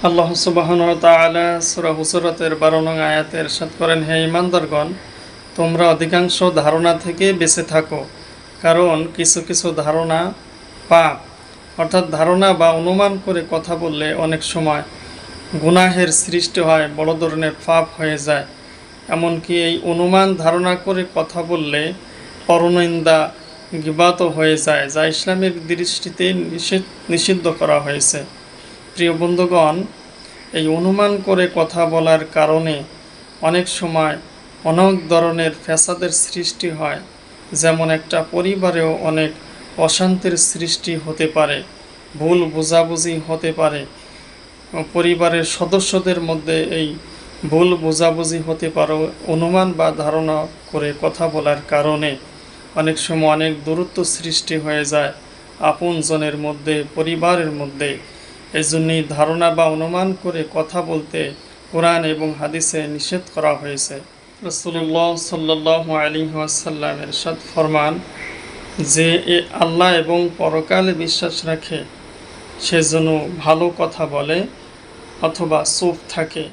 আল্লাহ সুবহানাহু ওয়া তাআলা সূরা হুজুরাতের 12 নং আয়াতে ইরশাদ করেন, হে ঈমানদারগণ, তোমরা অধিকাংশ ধারণা থেকে বেঁচে থাকো, কারণ কিছু কিছু ধারণা পাপ। অর্থাৎ ধারণা বা অনুমান করে কথা বললে অনেক সময় গুনাহের সৃষ্টি হয়, বড় ধরনের পাপ হয়ে যায়। এমনকি এই অনুমান ধারণা করে কথা বললে পরনিন্দা, গীবাতও হয়ে যায়, যা ইসলামের দৃষ্টিতে নিষিদ্ধ করা হয়েছে। প্রিয় বন্ধুগণ, এই অনুমান করে কথা বলার কারণে অনেক সময় অনেক ধরনের ফ্যাসাদের সৃষ্টি হয়। যেমন একটা পরিবারেও অনেক অশান্তির সৃষ্টি হতে পারে, ভুল বোঝাবুঝি হতে পারে, পরিবারের সদস্যদের মধ্যে এই ভুল বোঝাবুঝি হতে পারে অনুমান বা ধারণা করে কথা বলার কারণে। অনেক সময় অনেক দূরত্ব সৃষ্টি হয়ে যায় আপনজনের মধ্যে, পরিবারের মধ্যে। এই জন্যই ধারণা বা অনুমান করে কথা বলতে কোরআন এবং হাদিসে নিষেধ করা হয়েছে। রাসূলুল্লাহ সাল্লাল্লাহু আলাইহি ওয়াসাল্লাম ইরশাদ ফরমান যে আল্লাহ এবং পরকালে বিশ্বাস রাখে সে যেন ভালো কথা বলে অথবা চুপ থাকে।